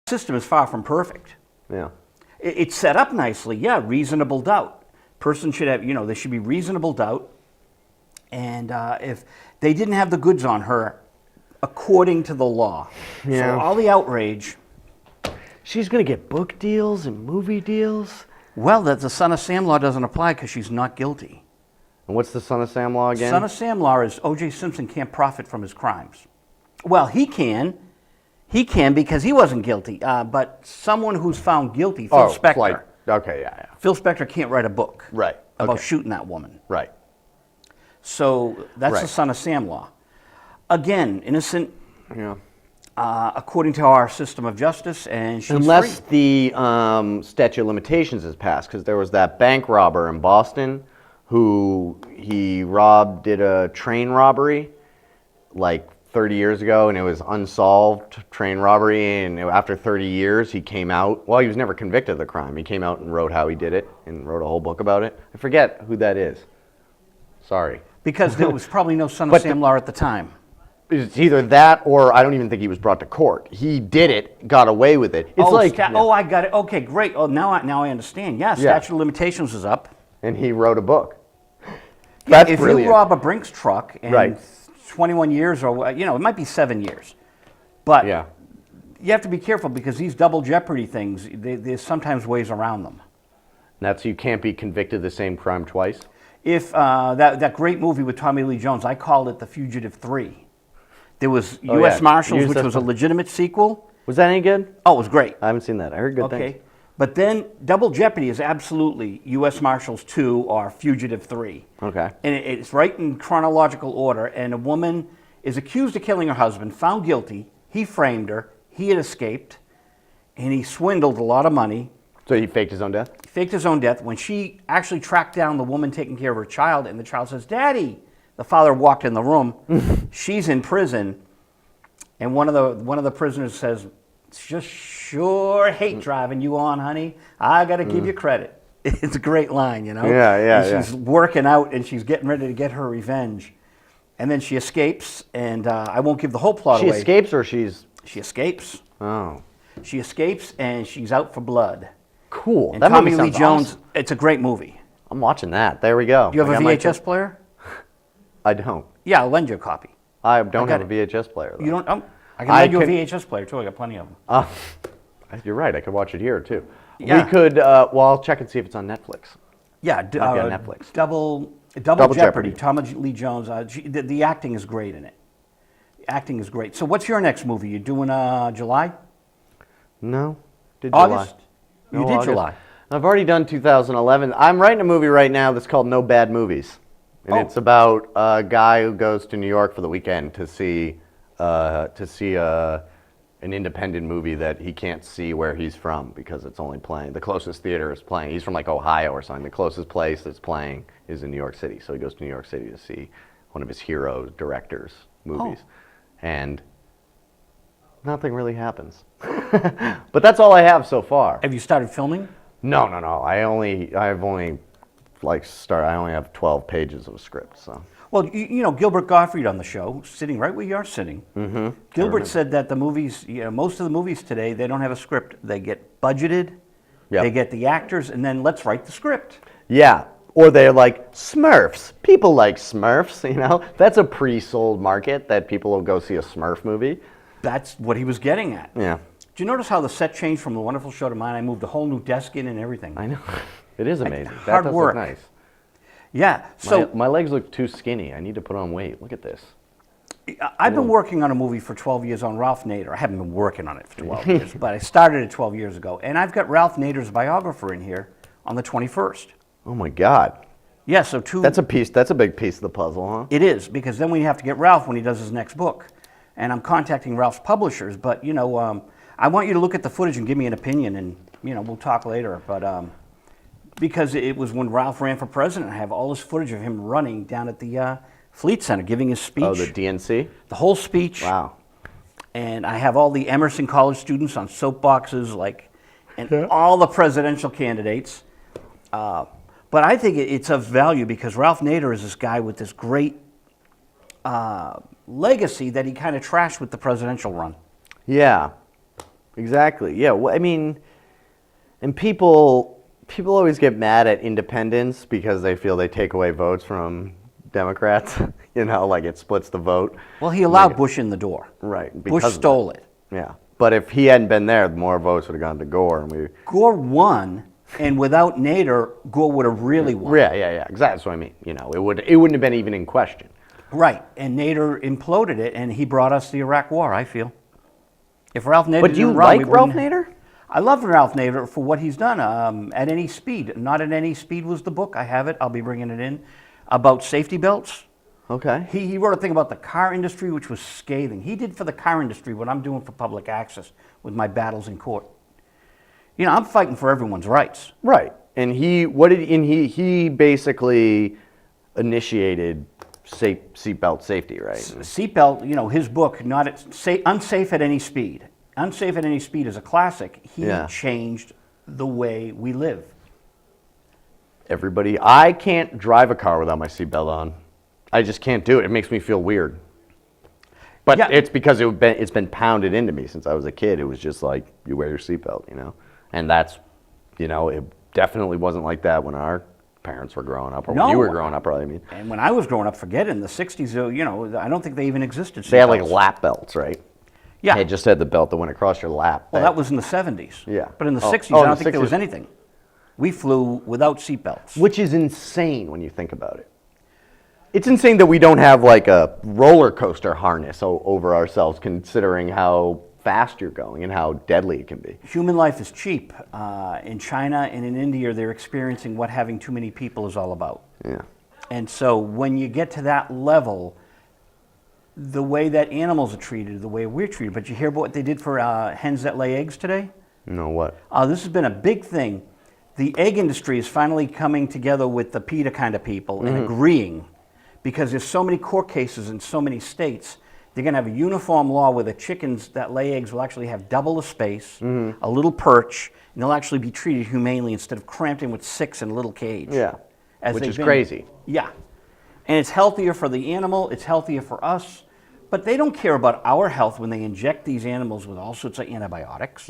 System is far from perfect. Yeah. It's set up nicely, yeah, reasonable doubt. Person should have, there should be reasonable doubt. And if they didn't have the goods on her, according to the law. Yeah. So all the outrage. She's going to get book deals and movie deals? Well, the Son of Sam law doesn't apply because she's not guilty. And what's the Son of Sam law again? Son of Sam law is O.J. Simpson can't profit from his crimes. Well, he can. He can because he wasn't guilty. But someone who's found guilty, Phil Spector. Okay, yeah. Phil Spector can't write a book Right. about shooting that woman. Right. So that's the Son of Sam law. Again, innocent, according to our system of justice, and she's Unless free. the statute of limitations is passed, because there was that bank robber in Boston who did a train robbery like 30 years ago, and it was unsolved train robbery, and after 30 years he came out. Well, he was never convicted of the crime. He came out and wrote how he did it and wrote a whole book about it. I forget who that is. Sorry. Because there was probably no Son of Sam law at the time. It's either that or I don't even think he was brought to court. He did it, got away with it. It's I got it. Okay, great. Oh, now I understand. Yeah, statute of limitations is up. And he wrote a book. That's if brilliant. You rob a Brinks truck and 21 years or, it might be 7 years. But you have to be careful because these double jeopardy things, there's sometimes ways around them. That's you can't be convicted of the same crime twice? If that great movie with Tommy Lee Jones, I called it The Fugitive 3. There was U.S. Marshals, which was a legitimate sequel. Was that any good? Oh, it was great. I haven't seen that. I heard good things. But then Double Jeopardy is absolutely U.S. Marshals 2 or Fugitive 3. Okay. And it's right in chronological order. And a woman is accused of killing her husband, found guilty. He framed her. He had escaped. And he swindled a lot of money. So he faked his own death? He faked his own death. When she actually tracked down the woman taking care of her child, and the child says, "Daddy," the father walked in the room. She's in prison. And one of the prisoners says, "Just sure hate driving you on, honey. I got to give you credit." It's a great line, Yeah. She's working out and she's getting ready to get her revenge. And then she escapes, and I won't give the whole plot away. She escapes or she's... She escapes. Oh. She escapes and she's out for blood. Cool. And Tommy Lee Jones, awesome. It's a great movie. I'm watching that. There we go. Do you have a VHS player? I don't. Yeah, I'll lend you a copy. I don't have a VHS player, though. You don't? I can lend you a VHS player, too. I got plenty of them. You're right. I could watch it here, too. Yeah. We could, I'll check and see if it's on Netflix. Yeah, Netflix. Double Jeopardy. Tommy Lee Jones. The acting is great in it. The acting is great. So what's your next movie? You doing July? No. Did August? No, you did August. July. I've already done 2011. I'm writing a movie right now that's called No Bad Movies. And it's about a guy who goes to New York for the weekend to see an independent movie that he can't see where he's from because it's only playing. The closest theater is playing. He's from like Ohio or something. The closest place that's playing is in New York City. So he goes to New York City to see one of his hero directors' movies. And nothing really happens. But that's all I have so far. Have you started filming? No. I only have 12 pages of a script, so. Well, Gilbert Gottfried on the show, sitting right where you are sitting. Mm-hmm. Gilbert said that the movies, most of the movies today, they don't have a script. They get budgeted, they get the actors, and then let's write the script. Yeah, or they're like Smurfs. People like Smurfs, That's a pre-sold market that people will go see a Smurf movie. That's what he was getting at. Yeah. Do you notice how the set changed from The Wonderful Show to mine? I moved a whole new desk in and everything. I know. It is amazing. Hard that does work. Look nice. Yeah. So my legs look too skinny. I need to put on weight. Look at this. I've been working on a movie for 12 years on Ralph Nader. I haven't been working on it for 12 years, but I started it 12 years ago. And I've got Ralph Nader's biographer in here on the 21st. Oh my God. Yeah, so That's a big piece of the puzzle, huh? It is, because then we have to get Ralph when he does his next book. And I'm contacting Ralph's publishers, but I want you to look at the footage and give me an opinion, and we'll talk later. But because it was when Ralph ran for president, I have all this footage of him running down at the Fleet Center, giving his speech. Oh, the DNC? The whole speech. Wow. And I have all the Emerson College students on soapboxes, and all the presidential candidates. But I think it's of value because Ralph Nader is this guy with this great legacy that he kind of trashed with the presidential run. Yeah. Exactly. Yeah. Well, I mean, and people always get mad at independents because they feel they take away votes from Democrats. Like it splits the vote. Well, he allowed Bush in the door. Right. Bush because of stole that. it. Yeah. But if he hadn't been there, more votes would have gone to Gore, and Gore won, and without Nader, Gore would have really won. Yeah. Exactly. That's what I mean. It wouldn't have been even in question. Right, and Nader imploded it, and he brought us the Iraq War, I feel. If Ralph Nader But do you didn't run, we like Ralph wouldn't- Nader? I love Ralph Nader for what he's done. At Any Speed. Not at Any Speed was the book. I have it. I'll be bringing it in. About safety belts. Okay. He wrote a thing about the car industry, which was scathing. He did for the car industry what I'm doing for public access with my battles in court. I'm fighting for everyone's rights. Right. And he basically initiated seatbelt safety, right? Seatbelt, his book, Unsafe at Any Speed. Unsafe at Any Speed is a classic. He changed the way we live. I can't drive a car without my seatbelt on. I just can't do it. It makes me feel weird. But it's because it's been pounded into me since I was a kid. It was just like, you wear your seatbelt, And that's, it definitely wasn't like that when our parents were growing up, or when you were growing up, probably. I mean, and when I was growing up, forget it, in the 60s, I don't think they even existed. They had like lap belts, right? Yeah. They just had the belt that went across your lap. Well, that was in the 70s. Yeah. But in the 60s, I don't think there was anything. We flew without seatbelts. Which is insane when you think about it. It's insane that we don't have like a roller coaster harness over ourselves, considering how fast you're going and how deadly it can be. Human life is cheap. In China and in India, they're experiencing what having too many people is all about. Yeah. And so when you get to that level, the way that animals are treated, the way we're treated. But you hear about what they did for hens that lay eggs today? No, what? This has been a big thing. The egg industry is finally coming together with the PETA kind of people and agreeing, because there's so many court cases in so many states. They're going to have a uniform law where the chickens that lay eggs will actually have double the space, a little perch, and they'll actually be treated humanely instead of cramped in with 6 in a little cage. Yeah, which is crazy. Yeah. And it's healthier for the animal, it's healthier for us, but they don't care about our health when they inject these animals with all sorts of antibiotics.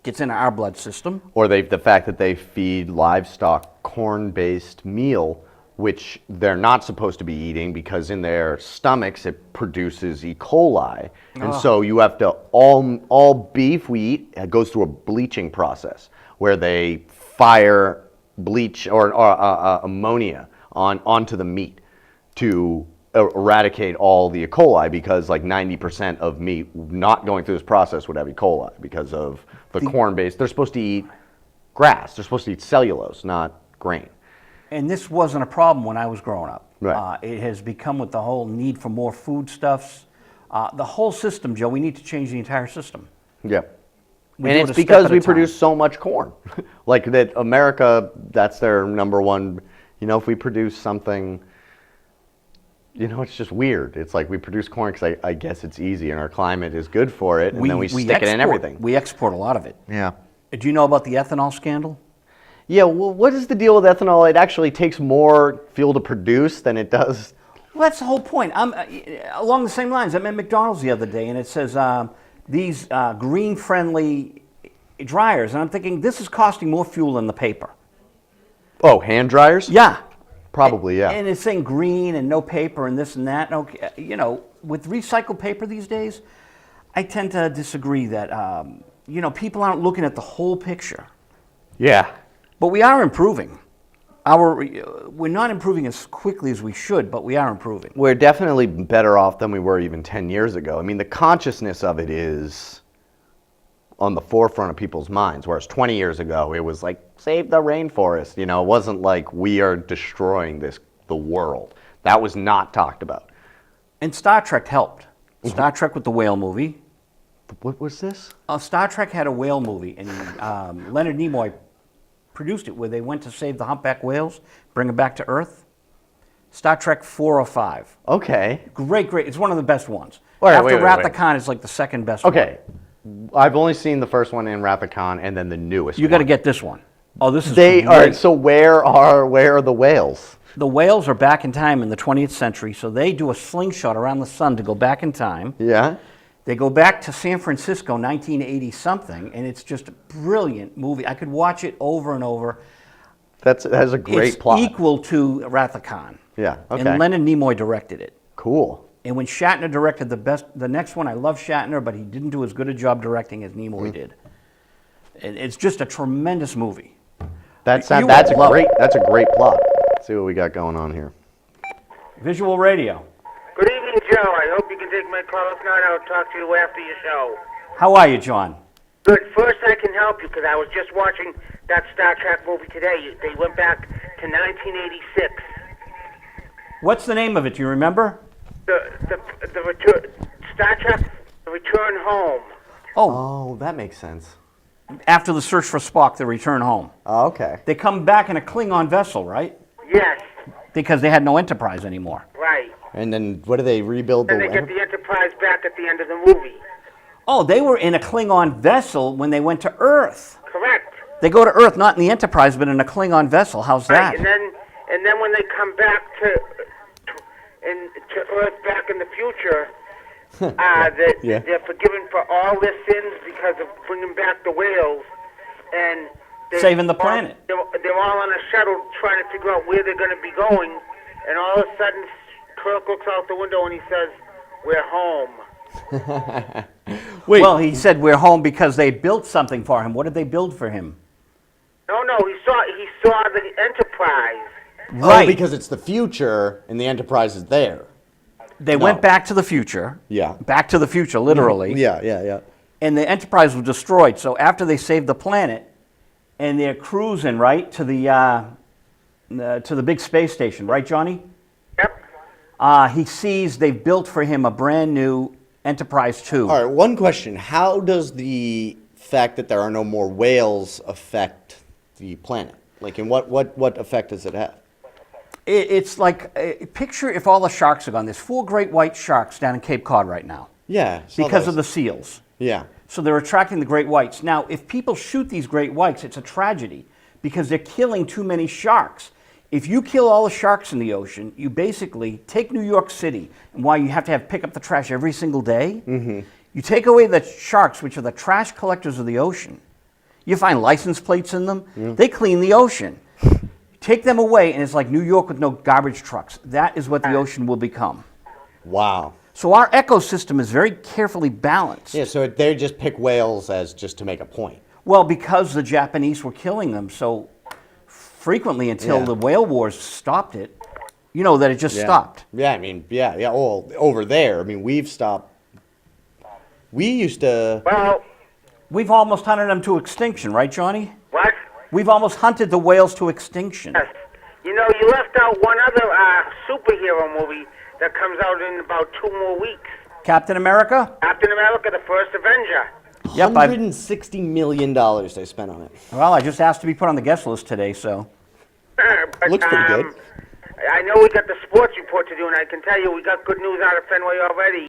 Gets into our blood system. Or the fact that they feed livestock corn-based meal, which they're not supposed to be eating because in their stomachs it produces E. coli. And so you have to, all beef we eat goes through a bleaching process where they fire bleach or ammonia onto the meat to eradicate all the E. coli, because like 90% of meat not going through this process would have E. coli because of the corn-based. They're supposed to eat grass. They're supposed to eat cellulose, not grain. And this wasn't a problem when I was growing up. Right. It has become with the whole need for more foodstuffs. The whole system, Joe, we need to change the entire system. Yeah. We And do it it's a step because at a we time. produce so much corn. Like that America, that's their number one, if we produce something, it's just weird. It's like we produce corn because I guess it's easy and our climate is good for it, and then we stick it in everything. We export a lot of it. Yeah. Do you know about the ethanol scandal? Yeah, well, what is the deal with ethanol? It actually takes more fuel to produce than it does. Well, that's the whole point. Along the same lines, I'm at McDonald's the other day, and it says these green-friendly dryers, and I'm thinking, this is costing more fuel than the paper. Oh, hand dryers? Yeah. Probably, yeah. And it's saying green and no paper and this and that. Okay, with recycled paper these days, I tend to disagree that, people aren't looking at the whole picture. Yeah. But we are improving. We're not improving as quickly as we should, but we are improving. We're definitely better off than we were even 10 years ago. I mean, the consciousness of it is on the forefront of people's minds, whereas 20 years ago, it was like, save the rainforest. It wasn't like we are destroying the world. That was not talked about. And Star Trek helped. Star Trek with the whale movie. What was this? Star Trek had a whale movie, and Leonard Nimoy produced it, where they went to save the humpback whales, bring them back to Earth. Star Trek 4 or 5. Okay. Great. It's one of the best ones. Wait, After wait. Wrath of Khan, it's like the second best one. Okay. I've only seen the first one in Wrath of Khan and then the newest one. You got to get this one. Oh, this is great. All right, so where are the whales? The whales are back in time in the 20th century, so they do a slingshot around the sun to go back in time. Yeah. They go back to San Francisco, 1980 something, and it's just a brilliant movie. I could watch it over and over. That has a great It's plot. equal to Wrath of Khan. Yeah, okay. And Leonard Nimoy directed it. Cool. And when Shatner directed the next one, I love Shatner, but he didn't do as good a job directing as Nimoy did. And it's just a tremendous movie. That's You a would love great it. that's a great plot. Let's see what we got going on here. Visual radio. Good evening, Joe. I hope you can take my call. If not, I'll talk to you after your show. How are you, John? Good. First, I can help you because I was just watching that Star Trek movie today. They went back to 1986. What's the name of it? Do you remember? The return, Star Trek: The Return Home. Oh, Oh, that makes sense. after the search for Spock, the return home. Oh, okay. They come back in a Klingon vessel, right? Yes, Because they had no Enterprise anymore. right. And then what do they rebuild the And they get Enter- the Enterprise back at the end of the movie. Oh, they were in a Klingon vessel when they went to Earth. Correct. They go to Earth, not in the Enterprise, but in a Klingon vessel. How's that? Right. And then when they come back to Earth back in the future, Yeah. they're forgiven for all their sins because of bringing back the whales and Saving the planet. They're all on a shuttle trying to figure out where they're going to be going, and all of a sudden Kirk looks out the window and he says, "We're home." Wait. Well, he said we're home because they built something for him. What did they build for him? No, he saw the Enterprise. Oh, because it's the future and the Enterprise is there. They went back to the future. Yeah. Back to the future, literally. Yeah. And the Enterprise was destroyed. So after they saved the planet, and they're cruising right to the big space station, right, Johnny? Yep. He sees they've built for him a brand new Enterprise 2. All right, one question. How does the fact that there are no more whales affect the planet? Like, and what effect does it have? It's like, picture if all the sharks are gone. There's 4 great white sharks down in Cape Cod right now Yeah. because of the seals. Yeah. So they're attracting the great whites. Now, if people shoot these great whites, it's a tragedy because they're killing too many sharks. If you kill all the sharks in the ocean, you basically take New York City, and why you have to pick up the trash every single day. You take away the sharks, which are the trash collectors of the ocean. You find license plates in them. They clean the ocean. Take them away, and it's like New York with no garbage trucks. That is what the ocean will become. Wow. So our ecosystem is very carefully balanced. Yeah, so they just pick whales as just to make a point. Well, because the Japanese were killing them so frequently until Yeah. the whale wars stopped it, you know, that it just Yeah. stopped. Yeah, I mean, yeah. Oh, over there, I mean, we've stopped. We used to. Well, We've almost hunted them to extinction, right, Johnny? what? We've almost hunted the whales to extinction. Yes. You know, you left out one other superhero movie that comes out in about 2 more weeks. Captain America? Captain America: The First Avenger. Yep, I've- $160 million they spent on it. Well, I just asked to be put on the guest list today, so. But, Looks pretty good. I know we got the sports report to do, and I can tell you we got good news out of Fenway already.